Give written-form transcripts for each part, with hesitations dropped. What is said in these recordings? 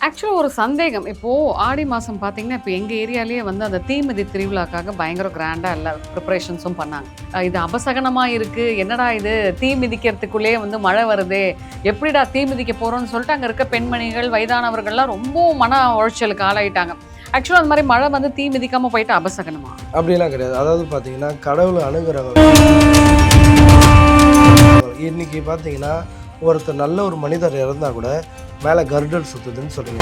ஆக்சுவலா ஒரு சந்தேகம். இப்போ ஆடி மாசம் பார்த்தீங்கன்னா, இப்ப எங்க ஏரியாலயே வந்து அந்த தீமிதி திருவிழாக்காக பயங்கர கிராண்டா எல்லா ப்ரிப்பரேஷன்ஸும் பண்ணாங்க. இது அபசகனமா இருக்கு. என்னடா இது தீ மிதிக்கிறதுக்குள்ளயே வந்து மழை வருதே! எப்படிடா தீ மிதிக்க போறோம்ன்னு சொல்லிட்டு அங்க இருக்க பெண்மணிகள், வயதானவர்கள்லாம் ரொம்பவும் மன உளைச்சலுக்கு ஆளாயிட்டாங்க. ஆக்சுவலா அந்த மாரி மழை வந்து தீ மிதிக்காம போயிட்டா அபசகனமா? அப்படிலாம் கிடையாது. அதாவது பார்த்தீங்கன்னா, கடவுளை அணுகுறவங்க இன்னைக்கு பார்த்தீங்கன்னா, ஒருத்தர் நல்ல ஒரு மனிதர் இறந்தா கூட மேலே கருடல் சுத்துதுன்னு சொல்லுங்க.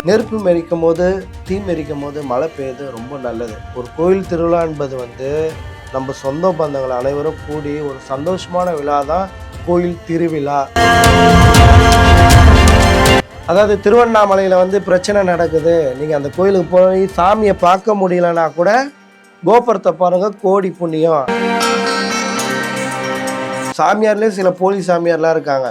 நெருப்பு மெரிக்கும் போது, தீ மெரிக்கும் போது மழை பெய்யுது ரொம்ப நல்லது. ஒரு கோயில் திருவிழா என்பது வந்து நம்ம சொந்த பந்தங்கள் அனைவரும் கூடி ஒரு சந்தோஷமான விழா தான் கோயில் திருவிழா. அதாவது திருவண்ணாமலையில் வந்து பிரச்சனை நடக்குது, நீங்கள் அந்த கோயிலுக்கு போய் சாமியை பார்க்க முடியலன்னா கூட கோபுரத்தை பாருங்க, கோடி புண்ணியம். சாமியார்லேயே சில போலி சாமியார்லாம் இருக்காங்க.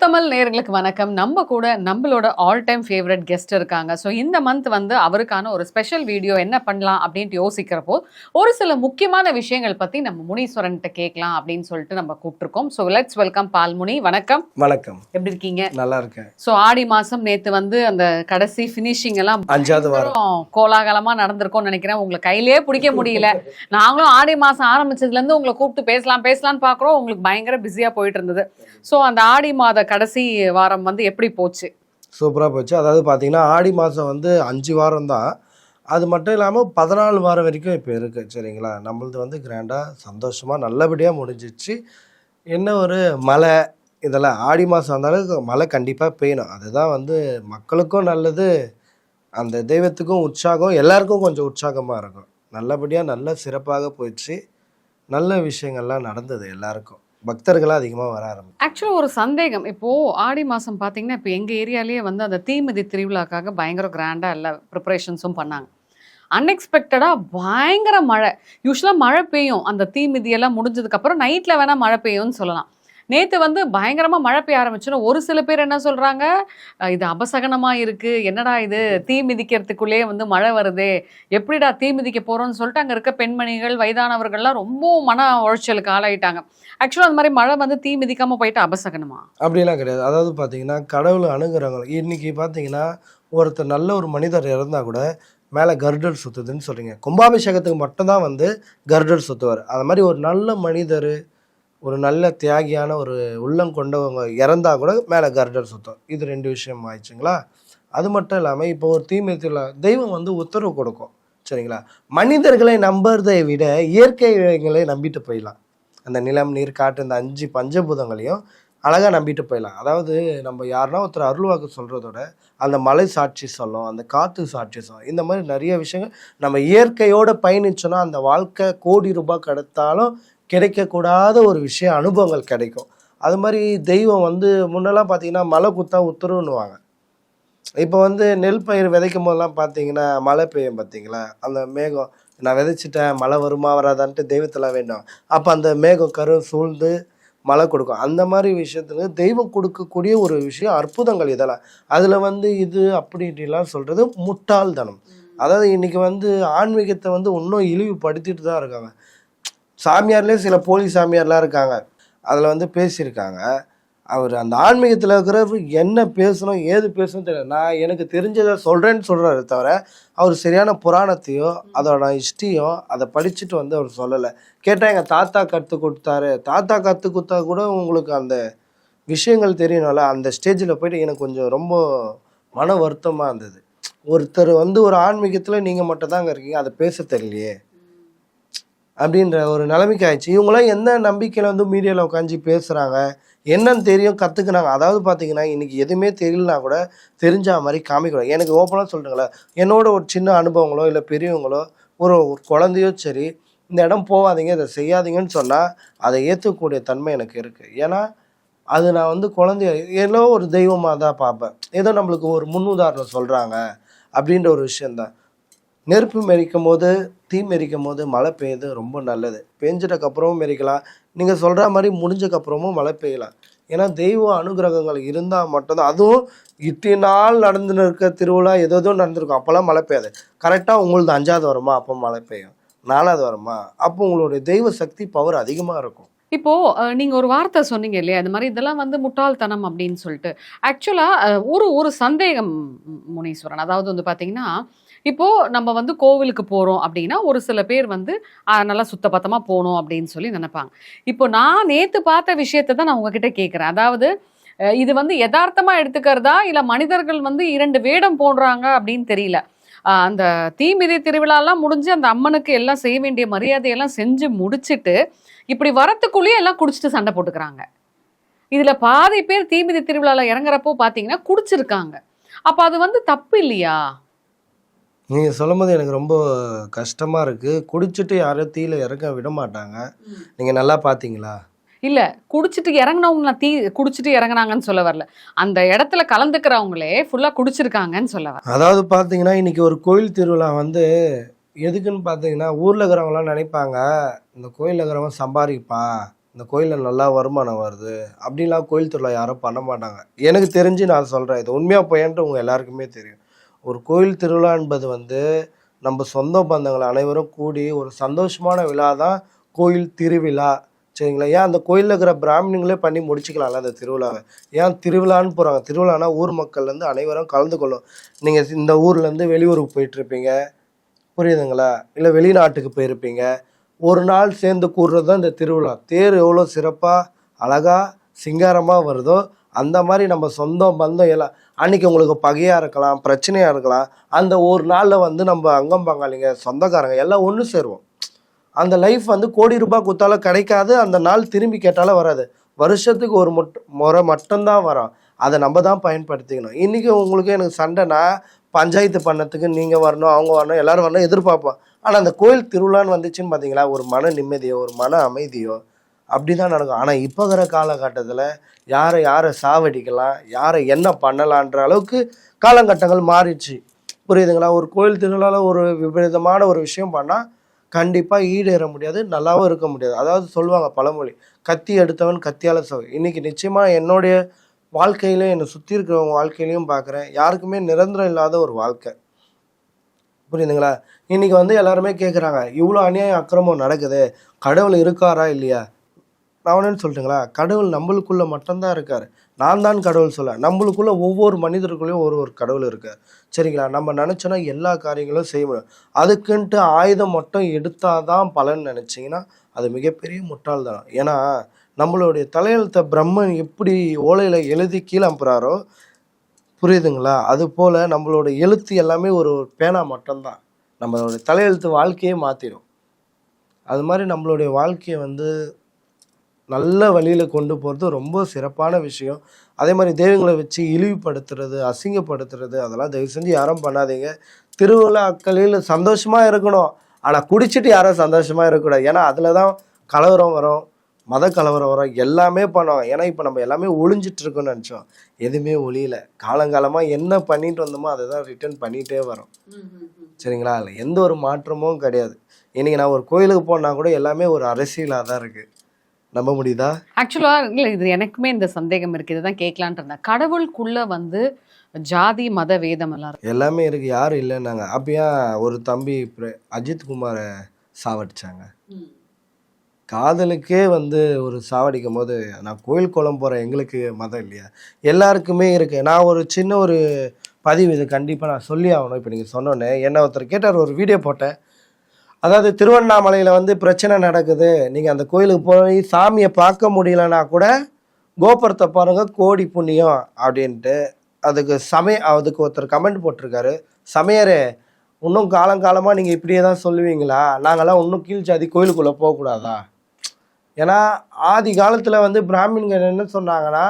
தமிழ் நேயர்களுக்கு வணக்கம். நம்ம கூட நம்மளோட ஆல் டைம் ஃபேவரட் கெஸ்ட் இருக்காங்க. ஸோ இந்த மந்த் வந்து அவருக்கான ஒரு ஸ்பெஷல் வீடியோ என்ன பண்ணலாம் அப்படின்ட்டு யோசிக்கிறப்போ ஒரு சில முக்கியமான விஷயங்கள் பற்றி நம்ம முனீஸ்வரன்கிட்ட கேட்கலாம் அப்படின்னு சொல்லிட்டு நம்ம கூப்பிட்டுருக்கோம். So let's welcome Palmuni. வணக்கம். வணக்கம். எப்படி இருக்கீங்க? நல்லா இருக்கேன். ஸோ ஆடி மாதம் நேற்று வந்து அந்த கடைசி ஃபினிஷிங் எல்லாம் 5வது வாரம் கோலாகலமாக நடந்திருக்கும்னு நினைக்கிறேன். உங்களை கையிலே பிடிக்க முடியல. நாங்களும் ஆடி மாதம் ஆரம்பிச்சதுலேருந்து உங்களை கூப்பிட்டு பேசலான்னு பார்க்குறோம். உங்களுக்கு பயங்கர பிஸியாக போயிட்டு இருந்தது. ஸோ அந்த ஆடி மாத கடைசி வாரம் வந்து எப்படி போச்சு? சூப்பராக போச்சு. அதாவது பார்த்தீங்கன்னா, ஆடி மாதம் வந்து 5 வாரம் தான். அது மட்டும் இல்லாமல் 14 வாரம் வரைக்கும் இப்போ இருக்குது. சரிங்களா? நம்மளது வந்து கிராண்டாக சந்தோஷமாக நல்லபடியாக முடிஞ்சிச்சு. என்ன ஒரு மழை இதெல்லாம் ஆடி மாதம் வந்தாலும் மழை கண்டிப்பாக பெய்யணும். அதுதான் வந்து மக்களுக்கும் நல்லது, அந்த தெய்வத்துக்கும் உற்சாகம், எல்லாருக்கும் கொஞ்சம் உற்சாகமாக இருக்கும். நல்லபடியாக நல்ல சிறப்பாக போயிடுச்சு. நல்ல விஷயங்கள்லாம் நடந்தது. எல்லாருக்கும் பக்தர்களாக அதிகமாக வர ஆரம்பிச்சு. ஆக்சுவலாக ஒரு சந்தேகம். இப்போது ஆடி மாதம் பார்த்தீங்கன்னா, இப்போ எங்கள் ஏரியாலேயே வந்து அந்த தீமிதி திருவிழாக்காக பயங்கர கிராண்டாக எல்லா ப்ரிப்பரேஷன்ஸும் பண்ணாங்க. அன்எக்ஸ்பெக்டடாக பயங்கர மழை. யூஸ்வலாக மழை பெய்யும், அந்த தீமிதியெல்லாம் முடிஞ்சதுக்கப்புறம் நைட்டில் வேணால் மழை பெய்யும்னு சொல்லலாம். நேற்று வந்து பயங்கரமாக மழை பெய்ய ஆரம்பிச்சுன்னா ஒரு சில பேர் என்ன சொல்கிறாங்க, இது அபசகனமாக இருக்குது, என்னடா இது தீ மிதிக்கிறதுக்குள்ளேயே வந்து மழை வருதே, எப்படிடா தீ மிதிக்க போகிறோம்னு சொல்லிட்டு அங்கே இருக்க பெண்மணிகள், வயதானவர்கள்லாம் ரொம்பவும் மன உளைச்சலுக்கு ஆளாயிட்டாங்க. ஆக்சுவலாக அந்த மாதிரி மழை வந்து தீ மிதிக்காமல் போயிட்டா அபசகனமா? அப்படிலாம் கிடையாது. அதாவது பார்த்தீங்கன்னா, கடவுளை அணுகுறவங்க இன்னைக்கு பார்த்தீங்கன்னா, ஒருத்தர் நல்ல ஒரு மனிதர் இறந்தா கூட மேலே கருடல் சுற்றுதுன்னு சொல்கிறீங்க. கும்பாபிஷேகத்துக்கு மட்டும்தான் வந்து கருடல் சுற்றுவார். அது மாதிரி ஒரு நல்ல மனிதர், ஒரு நல்ல தியாகியான ஒரு உள்ளம் கொண்டவங்க இறந்தா கூட மேலே கருடல் சுத்தம். இது 2 விஷயம் ஆயிடுச்சுங்களா? அது மட்டும் இல்லாமல் இப்போ ஒரு தீமிதியில் தெய்வம் வந்து உத்தரவு கொடுக்கும். சரிங்களா? மனிதர்களை நம்புறதை விட இயற்கைகளை நம்பிட்டு போயிடலாம். அந்த நிலம், நீர், காற்று, இந்த 5 பஞ்சபூதங்களையும் அழகாக நம்பிட்டு போயிடலாம். அதாவது நம்ம யாருன்னா ஒருத்தர் அருள்வாக்கு சொல்கிறதோட அந்த மலை சாட்சி சொல்லும், அந்த காற்று சாட்சி சொல்லும். இந்த மாதிரி நிறைய விஷயங்கள் நம்ம இயற்கையோடு பயணிச்சோன்னா அந்த வாழ்க்கை கோடி ரூபாய் கிடைத்தாலும் கிடைக்கக்கூடாத ஒரு விஷயம், அனுபவங்கள் கிடைக்கும். அது மாதிரி தெய்வம் வந்து முன்னெல்லாம் பார்த்தீங்கன்னா மழை குத்தா உத்தரவுன்னுவாங்க. இப்போ வந்து நெல் பயிர் விதைக்கும் போதெல்லாம் பார்த்தீங்கன்னா மழை பெய்யும் பார்த்தீங்களா? அந்த மேகம் நான் விதைச்சிட்டேன், மழை வருமா வராதான்ட்டு தெய்வத்தெல்லாம் வேண்டும். அப்போ அந்த மேகம் சூழ்ந்து மழை கொடுக்கும். அந்த மாதிரி விஷயத்துல தெய்வம் கொடுக்கக்கூடிய ஒரு விஷயம், அற்புதங்கள் இதெல்லாம். அதில் வந்து இது அப்படி இப்படிலாம் சொல்கிறது முட்டாள்தனம். அதாவது இன்றைக்கி வந்து ஆன்மீகத்தை வந்து இன்னும் இழிவுபடுத்திட்டு தான் இருக்காங்க. சாமியார்லேயே சில போலி சாமியார்லாம் இருக்காங்க. அதில் வந்து பேசியிருக்காங்க. அவர் அந்த ஆன்மீகத்தில் இருக்கிறவர் என்ன பேசணும் ஏது பேசணும் தெரியல. நான் எனக்கு தெரிஞ்சதை சொல்கிறேன்னு சொல்கிறாரு தவிர அவர் சரியான புராணத்தையோ அதோட ஹிஸ்ட்ரியோ அதை படிச்சுட்டு வந்து அவர் சொல்லலை. கேட்டால் எங்கள் தாத்தா கற்றுக் கொடுத்தாரு. தாத்தா கற்றுக் கொடுத்தா கூட உங்களுக்கு அந்த விஷயங்கள் தெரியணும்ல. அந்த ஸ்டேஜில் போய்ட்டு எனக்கு கொஞ்சம் ரொம்ப மன வருத்தமாக இருந்தது. ஒருத்தர் வந்து ஒரு ஆன்மீகத்தில் நீங்கள் மட்டும் தாங்க இருக்கீங்க, அதை பேச தெரியலையே அப்படின்ற ஒரு நிலைமைக்கு ஆயிடுச்சு. இவங்களாம் எந்த நம்பிக்கையில் வந்து மீடியாவில் உட்காந்து பேசுகிறாங்க, என்னன்னு தெரியும், கற்றுக்குனாங்க. அதாவது பார்த்தீங்கன்னா இன்றைக்கி எதுவுமே தெரியலனா கூட தெரிஞ்ச மாதிரி காமிக்கூடாது. எனக்கு ஓப்பனாக சொல்லிட்டுங்களேன், என்னோட ஒரு சின்ன அனுபவங்களோ இல்லை பெரியவங்களோ ஒரு குழந்தையோ சரி, இந்த இடம் போகாதீங்க, இதை செய்யாதீங்கன்னு சொன்னால் அதை ஏற்றுக்கக்கூடிய தன்மை எனக்கு இருக்குது. ஏன்னா அது நான் வந்து குழந்தைய ஏதோ ஒரு தெய்வமாக தான் பார்ப்பேன். ஏதோ நம்மளுக்கு ஒரு முன்னுதாரணம் சொல்கிறாங்க அப்படின்ற ஒரு விஷயந்தான். நெருப்பு மெரிக்கும் போது, தீ மெரிக்கும் போது மழை பெய்யுது ரொம்ப நல்லது. பெஞ்சதுக்கப்புறமும் மெரிக்கலாம், நீங்கள் சொல்கிற மாதிரி முடிஞ்சக்கப்புறமும் மழை பெய்யலாம். ஏன்னா தெய்வ அனுகிரகங்கள் இருந்தால் மட்டும்தான். அதுவும் இத்தனை நாள் நடந்துன்னு இருக்க திருவிழா ஏதோ நடந்திருக்கும், அப்போல்லாம் மழை பெய்யாது. கரெக்டாக உங்களது 5வது வருமா அப்போ மழை பெய்யும், 4வது வருமா அப்போ உங்களுடைய தெய்வ சக்தி பவர் அதிகமாக இருக்கும். இப்போ நீங்க ஒரு வார்த்தை சொன்னீங்க இல்லையா, இந்த மாதிரி இதெல்லாம் வந்து முட்டாள்தனம் அப்படின்னு சொல்லிட்டு. ஆக்சுவலா ஒரு ஒரு சந்தேகம் முனீஸ்வரன். அதாவது வந்து பாத்தீங்கன்னா, இப்போ நம்ம வந்து கோவிலுக்கு போறோம் அப்படின்னா ஒரு சில பேர் வந்து நல்லா சுத்தபத்தமா போகணும் அப்படின்னு சொல்லி நினைப்பாங்க. இப்போ நான் நேத்து பார்த்த விஷயத்தை தான் நான் உங்ககிட்ட கேட்கிறேன். அதாவது இது வந்து யதார்த்தமா எடுத்துக்கிறதா இல்ல மனிதர்கள் வந்து 2 வேடம் போடுறாங்க அப்படின்னு தெரியல. அந்த தீமிதி திருவிழாலாம் முடிஞ்சு அந்த அம்மனுக்கு எல்லாம் செய்ய வேண்டிய மரியாதையெல்லாம் செஞ்சு முடிச்சிட்டு இப்படி வரத்துக்குள்ளேயே எல்லாம் குடிச்சிட்டு சண்டை போட்டுக்கிறாங்க. இதுல பாதி பேர் தீமிதி திருவிழால இறங்குறப்போ பாத்தீங்கன்னா குடிச்சிருக்காங்க. அப்ப அது வந்து தப்பு இல்லையா? நீங்கள் சொல்லும்போது எனக்கு ரொம்ப கஷ்டமாக இருக்குது. குடிச்சிட்டு யாரும் தீயில இறக்க விட மாட்டாங்க. நீங்கள் நல்லா பார்த்தீங்களா? இல்ல, குடிச்சிட்டு இறங்குனவங்க நான் குடிச்சிட்டு இறங்குனாங்கன்னு சொல்ல வரல. அந்த இடத்துல கலந்துக்கிறவங்களே ஃபுல்லா குடிச்சிருக்காங்கன்னு சொல்ல வரேன். அதாவது பார்த்தீங்கன்னா இன்னைக்கு ஒரு கோயில் திருவிழா வந்து எதுக்குன்னு பார்த்தீங்கன்னா ஊரில் இருக்கிறவங்களாம் நினைப்பாங்க, இந்த கோயிலில் இருக்கிறவங்க சம்பாதிப்பான், இந்த கோயிலில் நல்லா வருமானம் வருது அப்படின்லாம் கோயில் திருவிழா யாரும் பண்ண மாட்டாங்க. எனக்கு தெரிஞ்சு நான் சொல்கிறேன், இது உண்மையாக போயன்ட்டு உங்கள் எல்லாருக்குமே தெரியும். ஒரு கோயில் திருவிழா என்பது வந்து நம்ம சொந்த பந்தங்கள் அனைவரும் கூடி ஒரு சந்தோஷமான விழா தான் கோயில் திருவிழா. சரிங்களா? ஏன் அந்த கோயிலில் இருக்கிற பிராமணிங்களே பண்ணி முடிச்சுக்கலாம்ல அந்த திருவிழாவை. ஏன் திருவிழான்னு போகிறாங்க? திருவிழானா ஊர் மக்கள்லேருந்து அனைவரும் கலந்து கொள்ளும். நீங்கள் இந்த ஊர்லேருந்து வெளியூருக்கு போயிட்டுருப்பீங்க, புரியுதுங்களா? இல்லை வெளிநாட்டுக்கு போயிருப்பீங்க, ஒரு நாள் சேர்ந்து கூடுறது தான் இந்த திருவிழா. தேர் எவ்வளோ சிறப்பாக அழகாக சிங்காரமாக வருதோ அந்த மாதிரி நம்ம சொந்தம் பந்தம் எல்லாம் அன்றைக்கி உங்களுக்கு பகையாக இருக்கலாம், பிரச்சனையாக இருக்கலாம், அந்த ஒரு நாளில் வந்து நம்ம அங்கம் பங்காளிங்க சொந்தக்காரங்க எல்லாம் ஒன்று சேருவோம். அந்த லைஃப் வந்து கோடி ரூபாய் கொடுத்தாலும் கிடைக்காது, அந்த நாள் திரும்பி கேட்டாலும் வராது. வருஷத்துக்கு ஒரு முறை மட்டும்தான் வரும். அதை நம்ம தான் பயன்படுத்திக்கணும். இன்றைக்கி உங்களுக்கு எனக்கு சண்டைனா பஞ்சாயத்து பண்ணத்துக்கு நீங்கள் வரணும், அவங்க வரணும், எல்லோரும் வரணும் எதிர்பார்ப்போம். ஆனால் அந்த கோயில் திருவிழான்னு வந்துச்சுன்னு பார்த்தீங்களா, ஒரு மன நிம்மதியோ ஒரு மன அமைதியோ அப்படி தான் நடக்கும். ஆனால் இப்போ இருக்கிற காலகட்டத்தில் யாரை சாவடிக்கலாம், யாரை என்ன பண்ணலான்ற அளவுக்கு காலகட்டங்கள் மாறிடுச்சு. புரியுதுங்களா? ஒரு கோயில் திருவிழாவில் ஒரு விபரீதமான ஒரு விஷயம் பண்ணால் கண்டிப்பாக ஈடேற முடியாது, நல்லாவும் இருக்க முடியாது. அதாவது சொல்லுவாங்க பழமொழி, கத்தி எடுத்தவன் கத்தியால் சவை. இன்றைக்கி நிச்சயமாக என்னுடைய வாழ்க்கையிலையும் என்னை சுற்றி இருக்கிறவங்க வாழ்க்கையிலையும் பார்க்குறேன், யாருக்குமே நிரந்தரம் இல்லாத ஒரு வாழ்க்கை. புரியுதுங்களா? இன்றைக்கி வந்து எல்லாருமே கேட்குறாங்க, இவ்வளோ அநியாயம் அக்கிரமம் நடக்குது, கடவுள் இருக்காரா இல்லையா? நான் ஒன்றுன்னு சொல்லட்டுங்களா? கடவுள் நம்மளுக்குள்ளே மட்டும்தான் இருக்கார். நான் தான் கடவுள் சொல்ல, நம்மளுக்குள்ள ஒவ்வொரு மனிதருக்குள்ளேயும் ஒரு கடவுள் இருக்கார். சரிங்களா? நம்ம நினச்சோன்னா எல்லா காரியங்களும் செய்ய முடியும். அதுக்குன்ட்டு ஆயுதம் மட்டும் எடுத்தால் தான் பலன் நினச்சிங்கன்னா அது மிகப்பெரிய முட்டாள்தான். ஏன்னா நம்மளுடைய தலையெழுத்தை பிரம்மன் எப்படி ஓலையில் எழுதி கீழே அனுப்புகிறாரோ, புரியுதுங்களா? அது போல் நம்மளோட எழுத்து எல்லாமே ஒரு பேனா மட்டும்தான். நம்மளோட தலையெழுத்து வாழ்க்கையே மாற்றிடும். அது மாதிரி நம்மளுடைய வாழ்க்கையை வந்து நல்ல வழியில் கொண்டு போகிறது ரொம்ப சிறப்பான விஷயம். அதே மாதிரி தெய்வங்களை வச்சு இழிவுபடுத்துறது, அசிங்கப்படுத்துறது அதெல்லாம் தயவு செஞ்சு யாரும் பண்ணாதீங்க. திருவிழாக்களில் சந்தோஷமாக இருக்கணும், ஆனால் குடிச்சிட்டு யாரும் சந்தோஷமாக இருக்கக்கூடாது. ஏன்னா அதில் தான் கலவரம் வரும், மத கலவரம் வரும், எல்லாமே பண்ணுவாங்க. ஏன்னா இப்போ நம்ம எல்லாமே ஒளிஞ்சிட்டு இருக்கோம்னு நினச்சோம், எதுவுமே ஒளியல. காலங்காலமாக என்ன பண்ணிட்டு வந்தோமோ அதை தான் ரிட்டர்ன் பண்ணிகிட்டே வரோம். சரிங்களா? அதில் எந்த ஒரு மாற்றமும் கிடையாது. இன்றைக்கி நான் ஒரு கோயிலுக்கு போனால் கூட எல்லாமே ஒரு அரசியலாக தான் இருக்குது. நம்ப முடியுதா? ஆக்சுவலா இல்லை, இது எனக்குமே இந்த சந்தேகம் இருக்குது, இதுதான் கேட்கலான்ட்டு இருந்தேன். கடவுளுக்குள்ள வந்து ஜாதி மத வேதம் எல்லாம் எல்லாமே இருக்கு, யாரும் இல்லைன்னாங்க. அப்பயா ஒரு தம்பி அஜித் குமாரை சாவடிச்சாங்க. காதலுக்கே வந்து ஒரு சாவடிக்கும் போது நான் கோயில் குளம் போகிறேன், எங்களுக்கு மதம் இல்லையா? எல்லாருக்குமே இருக்கு. நான் ஒரு சின்ன ஒரு பதிவு இது கண்டிப்பாக நான் சொல்லி ஆகணும். இப்போ நீங்கள் சொன்னோன்னே என்ன ஒருத்தர் கேட்டார், ஒரு வீடியோ போட்டேன். அதாவது திருவண்ணாமலையில் வந்து பிரச்சனை நடக்குது, நீங்கள் அந்த கோயிலுக்கு போய் சாமியை பார்க்க முடியலன்னா கூட கோபுரத்தை பாருங்கள், கோடி புண்ணியம் அப்படின்ட்டு. அதுக்கு ஒருத்தர் கமெண்ட் போட்டிருக்காரு, சமையரே இன்னும் காலங்காலமாக நீங்கள் இப்படியே தான் சொல்லுவீங்களா? நாங்கள்லாம் இன்னும் கீழ் ஜாதி கோயிலுக்குள்ளே போகக்கூடாதா? ஏன்னா ஆதி காலத்தில் வந்து பிராமின்கள் என்ன சொன்னாங்கன்னா,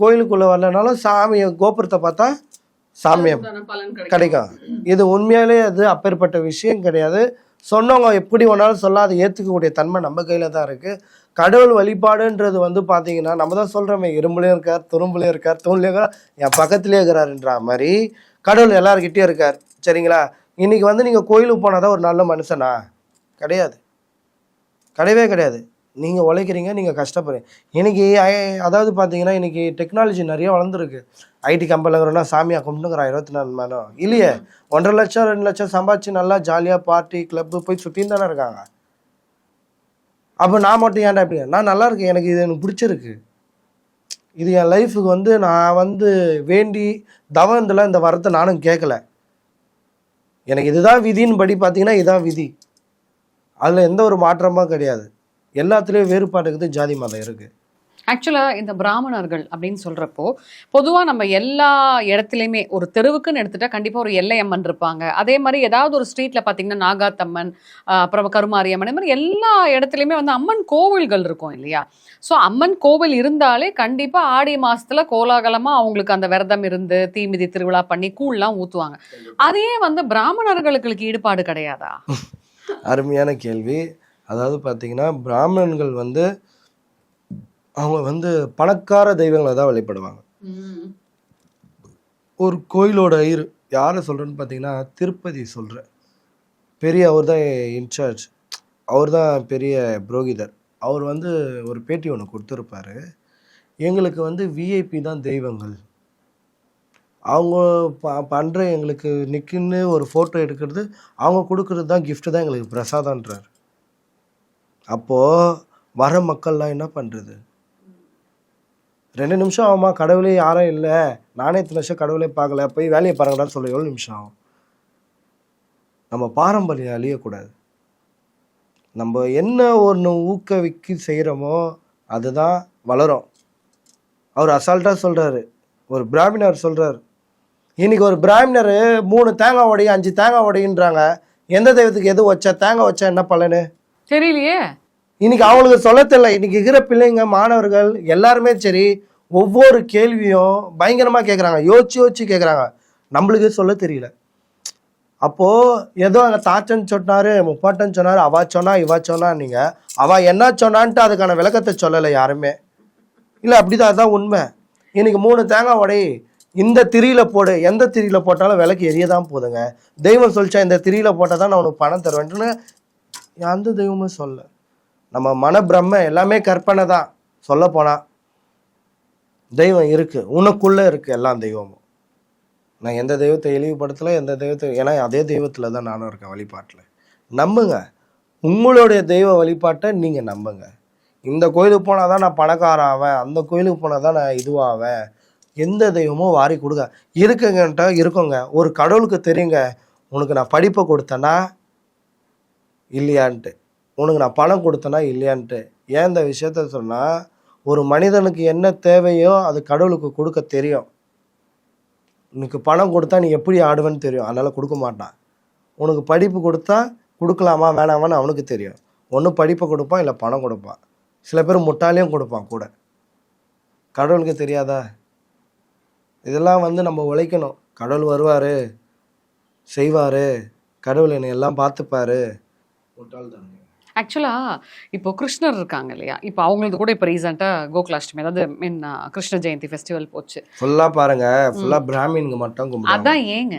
கோயிலுக்குள்ளே வரலனாலும் சாமியை கோபுரத்தை பார்த்தா சாமியை கிடைக்கும். இது உண்மையாலே அது அப்பேற்பட்ட விஷயம் கிடையாது. சொன்னவங்க எப்படி வேணாலும் சொல்ல, அதை ஏற்றுக்கக்கூடிய தன்மை நம்ம கையில் தான் இருக்குது. கடவுள் வழிபாடுன்றது வந்து பார்த்தீங்கன்னா நம்ம தான் சொல்கிறோமே, இரும்புலேயும் இருக்கார், துரும்புலேயும் இருக்கார், தூண்லேயும் இருக்கார், என் பக்கத்துலேயே இருக்கிறாருன்ற மாதிரி கடவுள் எல்லாருக்கிட்டேயும் இருக்கார். சரிங்களா? இன்றைக்கி வந்து நீங்கள் கோயிலுக்கு போனால் தான் ஒரு நல்ல மனுஷனா? கிடையாது, கிடையவே கிடையாது. நீங்கள் உழைக்கிறீங்க, நீங்கள் கஷ்டப்படுறீங்க. இன்னைக்கு அதாவது பார்த்தீங்கன்னா இன்னைக்கு டெக்னாலஜி நிறைய வளர்ந்துருக்கு. ஐடி கம்பெனிங்கிறோன்னா சாமியாக கும்பிட்டுங்கிறான் 24 மணி நேரம் இல்லையே. 1.5 லட்சம் 2 லட்சம் சம்பாதிச்சு நல்லா ஜாலியாக பார்ட்டி கிளப்பு போய் சுற்றின்னு தானே இருக்காங்க. அப்போ நான் மட்டும் ஏன்டா இப்படி? நான் நல்லா இருக்கேன், எனக்கு இது எனக்கு பிடிச்சிருக்கு, இது என் லைஃபுக்கு வந்து நான் வந்து வேண்டி தவந்தில் இந்த வரத்தை நானும் கேட்கல. எனக்கு இதுதான் விதின்னு படி பார்த்தீங்கன்னா இதுதான் விதி. அதில் எந்த ஒரு மாற்றமும் கிடையாது. எல்லாத்துலேயும் வேறுபாடு இருக்குது, ஜாதி மதம் இருக்குது. ஆக்சுவலாக இந்த பிராமணர்கள் அப்படின்னு சொல்கிறப்போ பொதுவாக நம்ம எல்லா இடத்துலையுமே ஒரு தெருவுக்குன்னு எடுத்துட்டா கண்டிப்பாக ஒரு எல்லையம்மன் இருப்பாங்க. அதே மாதிரி ஏதாவது ஒரு ஸ்ட்ரீட்டில் பார்த்தீங்கன்னா நாகாத்தம்மன், அப்புறம் கருமாரியம்மன், இந்த மாதிரி எல்லா இடத்துலையுமே வந்து அம்மன் கோவில்கள் இருக்கும் இல்லையா? ஸோ அம்மன் கோவில் இருந்தாலே கண்டிப்பாக ஆடி மாசத்துல கோலாகலமாக அவங்களுக்கு அந்த விரதம் இருந்து தீமிதி திருவிழா பண்ணி கூழ்லாம் ஊற்றுவாங்க. அதையே வந்து பிராமணர்களுக்கு ஈடுபாடு கிடையாதா? அருமையான கேள்வி. அதாவது பார்த்தீங்கன்னா பிராமணர்கள் வந்து அவங்க வந்து பணக்கார தெய்வங்களை தான் வழிபடுவாங்க. ஒரு கோயிலோட ஐயர் யாரை சொல்கிறேன்னு பார்த்தீங்கன்னா திருப்பதி சொல்கிறேன். பெரிய அவர் தான் இன்சார்ஜ், அவர் தான் பெரிய புரோகிதர். அவர் வந்து ஒரு பேட்டி ஒன்று கொடுத்துருப்பாரு. எங்களுக்கு வந்து விஐபி தான் தெய்வங்கள், அவங்க பண்ணுற எங்களுக்கு நிற்குன்னு ஒரு ஃபோட்டோ எடுக்கிறது, அவங்க கொடுக்கறது தான் கிஃப்ட்டு தான் எங்களுக்கு பிரசாதன்றார். அப்போது வர மக்கள்லாம் என்ன பண்ணுறது? 2 நிமிஷம் ஆகுமா? கடவுளே யாரும் இல்லை, நானே இத்தனை வருஷம் கடவுளே பார்க்கல, போய் வேலையை பாருங்கடான்னு சொல்ல எவ்வளோ நிமிஷம் ஆகும்? நம்ம பாரம்பரியம் அழியக்கூடாது. நம்ம என்ன ஒன்று ஊக்குவிக்கி செய்கிறோமோ அதுதான் வளரும். அவர் அசால்ட்டாக சொல்கிறாரு. ஒரு பிராமணர் சொல்கிறார், இன்னைக்கு ஒரு பிராமணர் 3 தேங்காய் உடையும் 5 தேங்காய் உடையின்றாங்க. எந்த தெய்வத்துக்கு எது வச்சா தேங்காய் வச்சா என்ன பலனு தெரியலையே. இன்னைக்கு அவங்களுக்கு சொல்ல தெரியல. இன்னைக்கு இருக்கிற பிள்ளைங்க மாணவர்கள் எல்லாருமே சரி ஒவ்வொரு கேள்வியும் பயங்கரமாக கேட்குறாங்க, யோசிச்சு கேட்குறாங்க, நம்மளுக்கு சொல்ல தெரியல. அப்போது ஏதோ அங்கே தாச்சன் சொன்னார், முப்பாட்டன் சொன்னார், அவா சொன்னா இவா சொன்னா, நீங்கள் அவள் என்ன சொன்னான்ட்டு அதுக்கான விளக்கத்தை சொல்லலை யாருமே. இல்லை அப்படிதான், அதுதான் உண்மை. இன்னைக்கு 3 தேங்காய் உடை இந்த திரியில் போடு, எந்த திரியில் போட்டாலும் விளக்கு எரிய தான் போதுங்க. தெய்வம் சொல்லிச்சா இந்த திரியில் போட்டால் தான் நான் உனக்கு பணம் தருவேன்ட்டுன்னு எந்த தெய்வமும் சொல்ல. நம்ம மனப்பிரம்ம எல்லாமே கற்பனை தான். சொல்ல போனால் தெய்வம் இருக்குது, உனக்குள்ளே இருக்குது எல்லா தெய்வமும். நான் எந்த தெய்வத்தை இழிவுபடுத்தலை, எந்த தெய்வத்தை, ஏன்னா அதே தெய்வத்தில் தான் நானும் இருக்கேன் வழிபாட்டில். நம்புங்க, உங்களுடைய தெய்வ வழிபாட்டை நீங்கள் நம்புங்க. இந்த கோயிலுக்கு போனால் தான் நான் பணக்காரன் ஆவேன், அந்த கோயிலுக்கு போனால் தான் நான் இதுவாவேன், எந்த தெய்வமும் வாரி கொடுங்க. இருக்குங்கன்ட்ட இருக்குங்க. ஒரு கடவுளுக்கு தெரியுங்க, உனக்கு நான் படிப்பை கொடுத்தேன்னா இல்லையான்ட்டு, உனக்கு நான் பணம் கொடுத்தேன்னா இல்லையான்ட்டு. ஏன் இந்த விஷயத்த சொன்னால், ஒரு மனிதனுக்கு என்ன தேவையோ அது கடவுளுக்கு கொடுக்க தெரியும். உனக்கு பணம் கொடுத்தா நீ எப்படி ஆடுவேன்னு தெரியும், அதனால் கொடுக்க மாட்டான். உனக்கு படிப்பு கொடுத்தா கொடுக்கலாமா வேணாமான்னு அவனுக்கு தெரியும். ஒன்று படிப்பை கொடுப்பான், இல்லை பணம் கொடுப்பான். சில பேர் முட்டாளையும் கொடுப்பான் கூட. கடவுளுக்கு தெரியாதா? இதெல்லாம் வந்து நம்ம உழைக்கணும். கடவுள் வருவார், செய்வார், கடவுள் என்னை எல்லாம் பார்த்துப்பாரு. முட்டாள் தானே. ஆக்சுவலாக இப்போ கிருஷ்ணர் இருக்காங்க இல்லையா, இப்போ அவங்களது கூட இப்போ ரீசெண்டாக கோகுலாஷ்டமி, அதாவது மீன் கிருஷ்ண ஜெயந்தி ஃபெஸ்டிவல் போச்சு. ஃபுல்லாக பாருங்க, ஃபுல்லாக பிராமின்ங்க மட்டும் கும்பிடுறாங்க. அதான் ஏங்க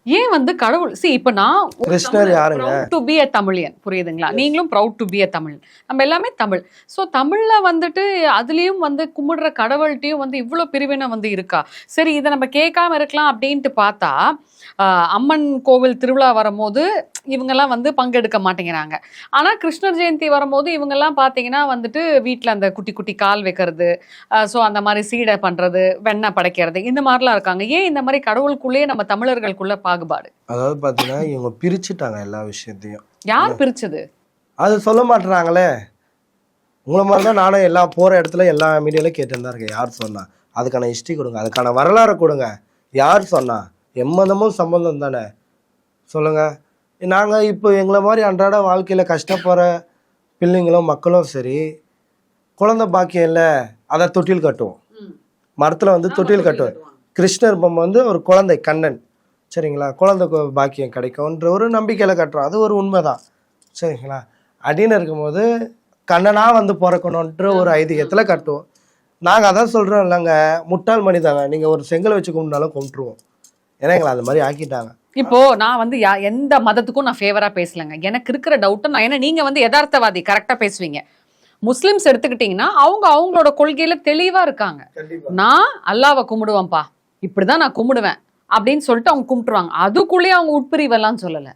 ஏன் வந்து கடவுள் இப்போ நான் கிருஷ்ணர் யாருங்க? டு பி அ தமிழியன், புரியுதுங்களா? நீங்களும் proud to be a Tamil, நம்ம எல்லாமே தமிழ். ஸோ தமிழில் வந்துட்டு அதுலேயும் வந்து கும்பிடுற கடவுள்கிட்டையும் வந்து இவ்வளோ பிரிவினை வந்து இருக்கா? சரி, இதை நம்ம கேட்காம இருக்கலாம் அப்படின்ட்டு பார்த்தா அம்மன் கோவில் திருவிழா வரும்போது இவங்கெல்லாம் வந்து பங்கெடுக்க மாட்டேங்கிறாங்க. ஆனால் கிருஷ்ணர் ஜெயந்தி வரும்போது இவங்கெல்லாம் பார்த்தீங்கன்னா வந்துட்டு வீட்டில் அந்த குட்டி குட்டி கால் வைக்கிறது, ஸோ அந்த மாதிரி சீடை பண்ணுறது, வெண்ணெய் படைக்கிறது, இந்த மாதிரிலாம் இருக்காங்க. ஏன் இந்த மாதிரி கடவுளுக்குள்ளேயே நம்ம தமிழர்களுக்குள்ள பாகுபாடு? அதாவது பார்த்தீங்கன்னா இவங்க பிரிச்சுட்டாங்க எல்லா விஷயத்தையும். யார் பிரிச்சது? அது சொல்ல மாட்டுறாங்களே. உங்களை மாதிரி தான் நானும் எல்லா போகிற இடத்துல எல்லா மீடியாவிலும் கேட்டுருந்தா இருக்கேன். யார் சொன்னா? அதுக்கான ஹிஸ்ட்ரி கொடுங்க, அதுக்கான வரலாறு கொடுங்க. யார் சொன்னா? எம்மதமும் சம்பந்தம் தானே, சொல்லுங்கள். நாங்கள் இப்போ எங்களை மாதிரி அன்றாட வாழ்க்கையில் கஷ்டப்படுற பிள்ளைங்களும் மக்களும் சரி, குழந்தை பாக்கியம் இல்லை, அதை தொட்டில் கட்டுவோம். மரத்தில் வந்து தொட்டில் கட்டுவோம். கிருஷ்ணர் பொம்மை வந்து ஒரு குழந்தை, கண்ணன், சரிங்களா? குழந்தை பாக்கியம் கிடைக்கும்ன்ற ஒரு நம்பிக்கையில் கட்டுறோம். அது ஒரு உண்மை தான், சரிங்களா? அப்படின்னு இருக்கும்போது கண்ணனாக வந்து பிறக்கணுன்ற ஒரு ஐதீகத்தில் கட்டுவோம். நாங்கள் அதான் சொல்கிறோம் இல்லைங்க, முட்டாள் மனிதாங்க. நீங்கள் ஒரு செங்கலை வச்சு கும்பிட்டாலும் கும்பிட்டுருவோம். ஏன்னா எங்களை அந்த மாதிரி ஆக்கிட்டாங்க. இப்போ நான் வந்து எந்த மதத்துக்கும் நான் ஃபேவரா பேசலங்க. எனக்கு இருக்கிற டவுட் நான், ஏன்னா நீங்க வந்து யதார்த்தவாதி, கரெக்டா பேசுவீங்க. முஸ்லிம்ஸ் எடுத்துக்கிட்டீங்கன்னா அவங்க அவங்களோட கொள்கையில தெளிவா இருக்காங்க. நான் அல்லாவை கும்பிடுவேன்ப்பா, இப்படிதான் நான் கும்பிடுவேன் அப்படின்னு சொல்லிட்டு அவங்க கும்பிட்டுருவாங்க. அதுக்குள்ளேயே அவங்க உட்பிரிவெல்லாம் சொல்லல,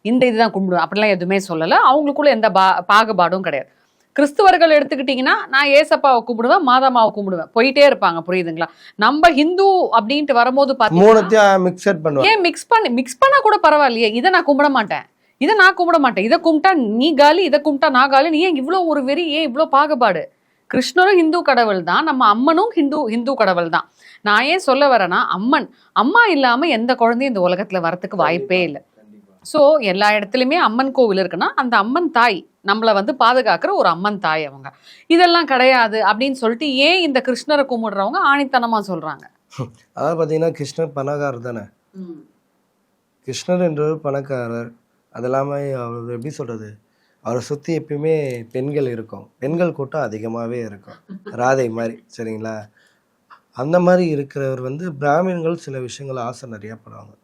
இந்த இதுதான் கும்பிடுவேன் அப்படிலாம் எதுவுமே சொல்லல. அவங்களுக்குள்ள எந்த பாகுபாடும் கிடையாது. கிறிஸ்துவர்கள் எடுத்துக்கிட்டீங்கன்னா நான் ஏசப்பாவை கும்பிடுவேன், மாதாமாவை கும்பிடுவேன், போயிட்டே இருப்பாங்க. புரியுதுங்களா? நம்ம ஹிந்து அப்படின்ட்டு வரும்போது பாத்தீங்கன்னா ஏன் மிக்ஸ் பண்ணா கூட பரவாயில்லையே, இதை நான் கும்பிட மாட்டேன், இதை நான் கும்பிட மாட்டேன், இதை கும்பிட்டா நீ காலி, இதை கும்பிட்டா நான் காலி, நீ ஏன் இவ்வளோ ஒரு வெறி, ஏன் இவ்வளோ பாகுபாடு? கிருஷ்ணரும் ஹிந்து கடவுள் தான், நம்ம அம்மனும் ஹிந்து கடவுள் தான். நான் ஏன் சொல்ல வரேன்னா, அம்மா இல்லாம எந்த குழந்தையும் இந்த உலகத்துல வரத்துக்கு வாய்ப்பே இல்லை. ஸோ எல்லா இடத்துலையுமே அம்மன் கோவில் இருக்குன்னா அந்த அம்மன் தாய் நம்மளை வந்து பாதுகாக்கிற ஒரு அம்மன் தாய் அவங்க. இதெல்லாம் கிடையாது அப்படின்னு சொல்லிட்டு ஏன் இந்த கிருஷ்ணரை கும்பிடுறவங்க ஆணித்தனமா சொல்றாங்க? அதாவது பார்த்தீங்கன்னா கிருஷ்ணர் பணக்காரர் தானே. கிருஷ்ணர் என்றவர் பணக்காரர். அது இல்லாமல் அவர் எப்படி சொல்கிறது, அவரை சுற்றி எப்பயுமே பெண்கள் இருக்கும், பெண்கள் கூட்டம் அதிகமாகவே இருக்கும், ராதை மாதிரி. சரிங்களா? அந்த மாதிரி இருக்கிறவர் வந்து பிராமின்கள் சில விஷயங்கள் ஆசை நிறையா படுவாங்க.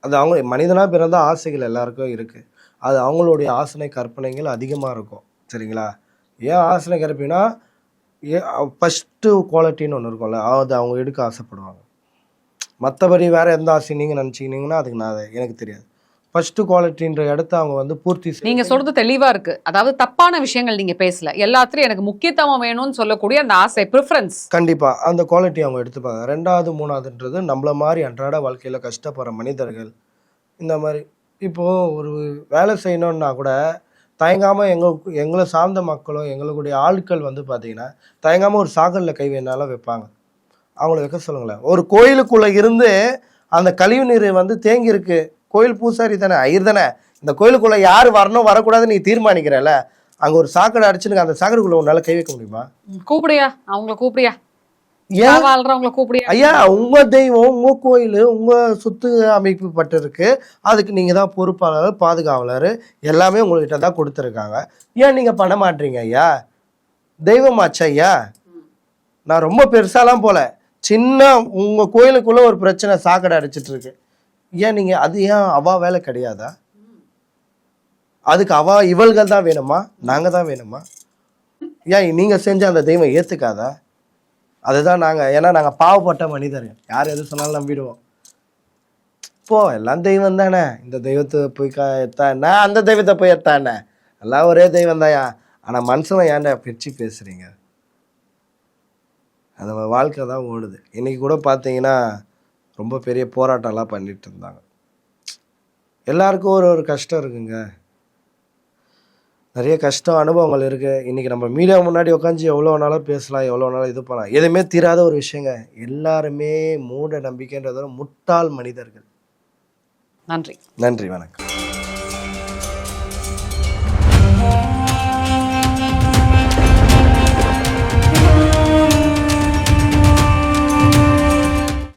அது அவங்க மனிதனாக பிறந்த ஆசைகள் எல்லாருக்கும் இருக்குது. அது அவங்களுடைய ஆசனை கற்பனைகள் அதிகமாக இருக்கும். சரிங்களா? ஏன் ஆசனை கற்பனைனா ஃபஸ்ட்டு குவாலிட்டின்னு ஒன்று இருக்கும்ல, அது அவங்க எடுக்க ஆசைப்படுவாங்க. மற்றபடி வேறு எந்த ஆசை நீங்கள் நினச்சிக்கினீங்கன்னா அதுக்கு எனக்கு தெரியாது. ஃபஸ்ட்டு குவாலிட்டின்ற இடத்த அவங்க வந்து பூர்த்தி செய்ய. நீங்கள் சொல்கிறது தெளிவாக இருக்குது. அதாவது தப்பான விஷயங்கள் நீங்கள் பேசல, எல்லாத்துலேயும் எனக்கு முக்கியத்துவம் வேணும்னு சொல்லக்கூடிய அந்த ஆசை, ப்ரிஃபரன்ஸ். கண்டிப்பாக அந்த குவாலிட்டி அவங்க எடுத்துப்பாங்க. ரெண்டாவது மூணாவதுன்றது நம்மள மாதிரி அன்றாட வாழ்க்கையில் கஷ்டப்படுற மனிதர்கள். இந்த மாதிரி இப்போது ஒரு வேலை செய்யணுன்னா கூட தயங்காமல் எங்களை சார்ந்த மக்களும் எங்களுடைய ஆட்கள் வந்து பார்த்திங்கன்னா தயங்காமல் ஒரு சாகலில் கை வேணாலும் வைப்பாங்க. அவங்கள வைக்க சொல்லுங்களேன். ஒரு கோயிலுக்குள்ளே இருந்து அந்த கழிவு நீர் வந்து தேங்கி இருக்கு, கோயில் பூசாரி தானே, ஐயர் தானே, இந்த கோயிலுக்குள்ளே யார் வரணும் வரக்கூடாதுன்னு நீ தீர்மானிக்கிறல, அங்கே ஒரு சாக்கடை அடிச்சுன்னு அந்த சாக்கடைக்குள்ளே உன்னால கை வைக்க முடியுமா? கூப்பிடியா அவங்கள, கூப்பிடியா கூப்பிடியா? ஐயா, உங்க தெய்வம், உங்க கோயில், உங்க சொத்து அமைக்கப்பட்டிருக்கு, அதுக்கு நீங்க தான் பொறுப்பாளர், பாதுகாவலர், எல்லாமே உங்ககிட்ட தான் கொடுத்துருக்காங்க. ஏன் நீங்க பண்ண மாட்டீங்க ஐயா? தெய்வமாச்சு ஐயா. நான் ரொம்ப பெருசாலாம் போல, சின்ன உங்க கோயிலுக்குள்ள ஒரு பிரச்சனை சாக்கடை அடிச்சிட்டு இருக்கு, ஏன் நீங்க அது ஏன் அவா வேலை கிடையாதா? அதுக்கு இவள்கள் தான் வேணுமா, நாங்க தான் வேணுமா? ஏன் நீங்க செஞ்ச அந்த தெய்வம் ஏத்துக்காதா? அதுதான் நாங்கள், ஏன்னா நாங்கள் பாவப்பட்ட மனிதர்கள், யார் எது சொன்னாலும் நம்பிடுவோம். எல்லாம் தெய்வம் தானே, இந்த தெய்வத்தை போய் எத்தா என்ன, அந்த தெய்வத்தை போய் எத்தா என்ன, எல்லாம் ஒரே தெய்வம் தான்யா. ஆனால் மனுஷனை ஏன்டா பிரிச்சு பேசுறீங்க? அந்த வாழ்க்கை தான் ஓடுது. இன்னைக்கு கூட பார்த்தீங்கன்னா ரொம்ப பெரிய போராட்டம்லாம் பண்ணிட்டு இருந்தாங்க. எல்லாருக்கும் ஒரு கஷ்டம் இருக்குங்க, நிறைய கஷ்டம் அனுபவங்கள் இருக்குது. இன்றைக்கி நம்ம மீடியா முன்னாடி உட்காந்து எவ்வளோ நாளும் பேசலாம், எவ்வளோ நாளும் இது பண்ணலாம், எதுவுமே தீராத ஒரு விஷயங்க. எல்லாருமே மூட நம்பிக்கைன்றதோட முட்டாள் மனிதர்கள். நன்றி, நன்றி, வணக்கம்.